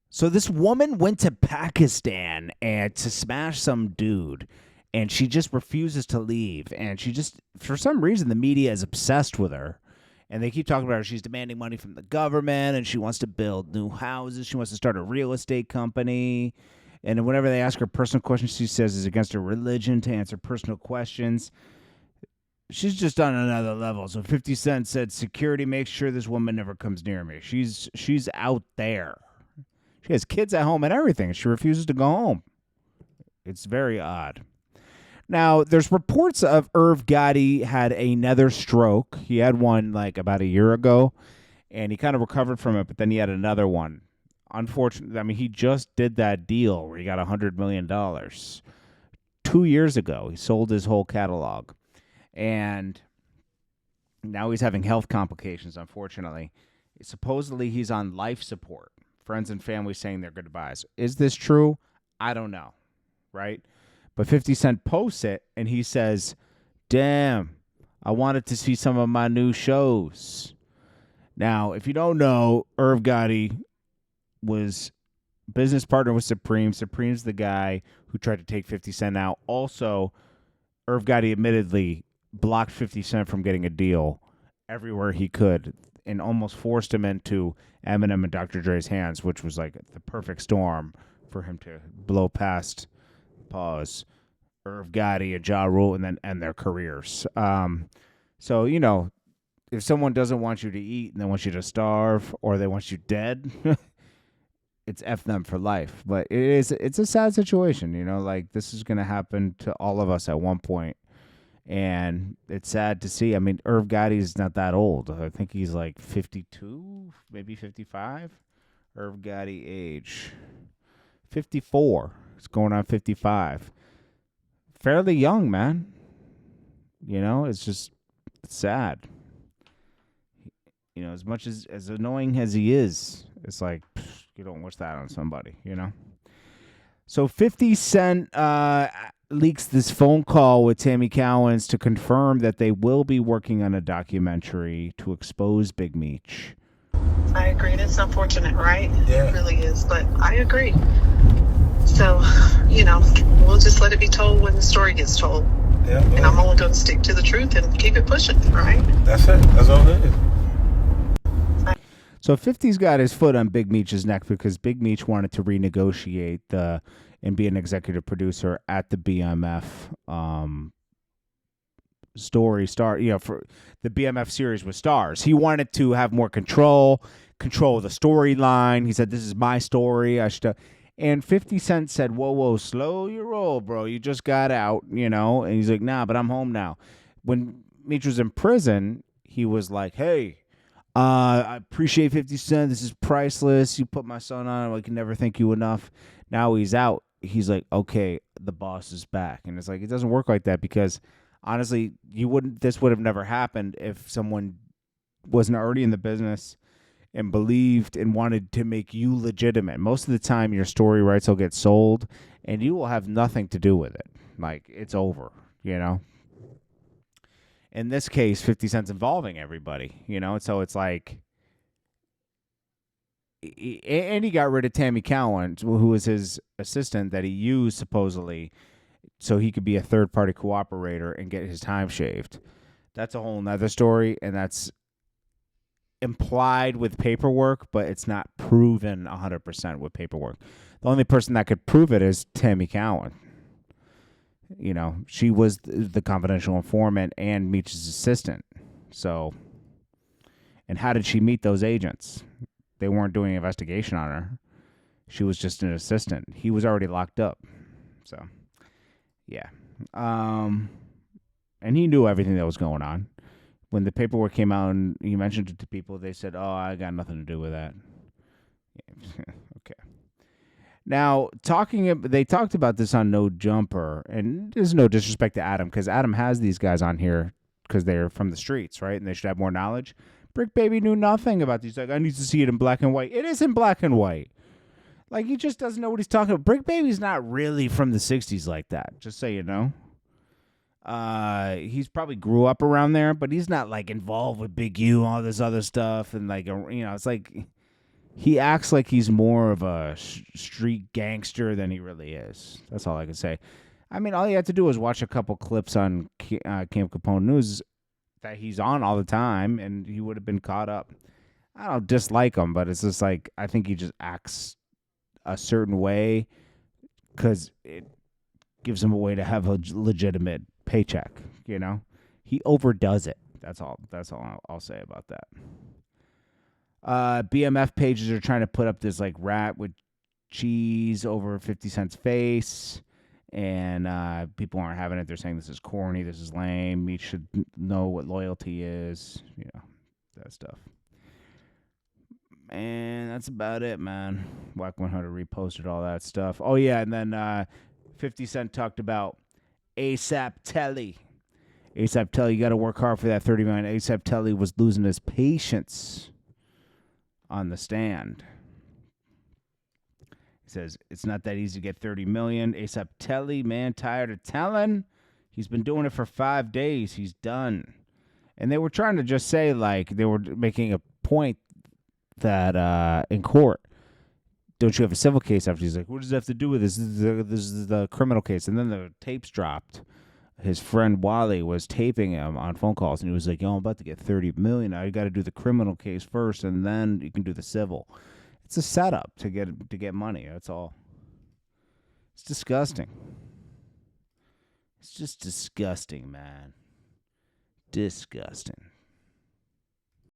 So this woman went to Pakistan and to smash some dude, and she just refuses to leave. And she just, for some reason, the media is obsessed with her, and they keep talking about her. She's demanding money from the government, and she wants to build new houses. She wants to start a real estate company. And whenever they ask her personal questions, she says it's against her religion to answer personal questions. She's just on another level. So 50 Cent said, "Security makes sure this woman never comes near me. She's out there. She has kids at home and everything. She refuses to go home. It's very odd." Now, there's reports of Irv Gotti had another stroke. He had one like about a year ago, and he kind of recovered from it, but then he had another one. Unfortunately, I mean, he just did that deal where he got $100 million 2 years ago. He sold his whole catalog, and now he's having health complications, unfortunately. Supposedly, he's on life support. Friends and family saying their goodbyes. Is this true? I don't know, right? But 50 Cent posts it, and he says, "Damn, I wanted to see some of my new shows." Now, if you don't know, Irv Gotti was business partner with Supreme. Supreme's the guy who tried to take 50 Cent out. Also, Irv Gotti admittedly blocked 50 Cent from getting a deal everywhere he could and almost forced him into Eminem and Dr. Dre's hands, which was like the perfect storm for him to blow past pause Irv Gotti and Ja Rule and then end their careers. So, if someone doesn't want you to eat and they want you to starve or they want you dead, it's F them for life. But it's a sad situation, like this is going to happen to all of us at one point. And it's sad to see. I mean, Irv Gotti is not that old. I think he's like 52, maybe 55. Irv Gotti age 54. It's going on 55. Fairly young, man. It's sad. As much as annoying as he is, it's like you don't wish that on somebody. So 50 Cent leaks this phone call with Tammy Cowens to confirm that they will be working on a documentary to expose Big Meech. I agree. It's unfortunate, right? Yeah. It really is, but I agree. So, we'll just let it be told when the story gets told. Yeah. And I'm only going to stick to the truth and keep it pushing, right? That's it. That's all it is. So 50's got his foot on Big Meech's neck because Big Meech wanted to renegotiate and be an executive producer at the BMF for the BMF series with stars. He wanted to have more control of the storyline. He said, "This is my story. I should." And 50 Cent said, "Whoa, slow your roll, bro. You just got out, And he's like, "Nah, but I'm home now." When Meech was in prison, he was like, "Hey, I appreciate 50 Cent. This is priceless. You put my son on. I can never thank you enough." Now he's out. He's like, "Okay, the boss is back." And it's like, it doesn't work like that because honestly, this would have never happened if someone wasn't already in the business and believed and wanted to make you legitimate. Most of the time, your story rights will get sold and you will have nothing to do with it. Like, it's over, In this case, 50 Cent's involving everybody, So it's like, and he got rid of Tammy Cowan, who was his assistant that he used supposedly so he could be a third-party cooperator and get his time shaved. That's a whole nother story, and that's implied with paperwork, but it's not proven 100% with paperwork. The only person that could prove it is Tammy Cowan. She was the confidential informant and Meech's assistant. So, and how did she meet those agents? They weren't doing an investigation on her. She was just an assistant. He was already locked up. So, yeah. And he knew everything that was going on. When the paperwork came out and he mentioned it to people, they said, "Oh, I got nothing to do with that." Okay. Now, they talked about this on No Jumper, and there's no disrespect to Adam, because Adam has these guys on here because they're from the streets, right? And they should have more knowledge. Brick Baby knew nothing about these. Like, I need to see it in black and white. It is in black and white. Like, he just doesn't know what he's talking about. Brick Baby's not really from the 60s like that, just so you know. He's probably grew up around there, but he's not, like, involved with Big U and all this other stuff. And, like, it's like... he acts like he's more of a street gangster than he really is. That's all I can say. I mean, all you have to do is watch a couple clips on Camp Capone News that he's on all the time, and he would have been caught up. I don't dislike him, but it's just like I think he just acts a certain way because it gives him a way to have a legitimate paycheck. You know, he overdoes it. That's all. That's all I'll say about that. BMF pages are trying to put up this like rat with cheese over 50 Cent's face, and people aren't having it. They're saying this is corny, this is lame. You should know what loyalty is. You know, that stuff. And that's about it, man. Whack 100 reposted all that stuff. Oh yeah, and then 50 Cent talked about ASAP Telli. ASAP Telli, you got to work hard for that 30 million. ASAP Telli was losing his patience on the stand. He says, it's not that easy to get 30 million. ASAP Telli, man, tired of telling. He's been doing it for 5 days. He's done. And they were trying to just say, like, they were making a point that in court, don't you have a civil case after? He's like, what does it have to do with this? This is the criminal case. And then the tapes dropped. His friend Wally was taping him on phone calls, and he was like, yo, I'm about to get 30 million. Now you got to do the criminal case first, and then you can do the civil. It's a setup to get money. That's all. It's disgusting. It's just disgusting, man. Disgusting.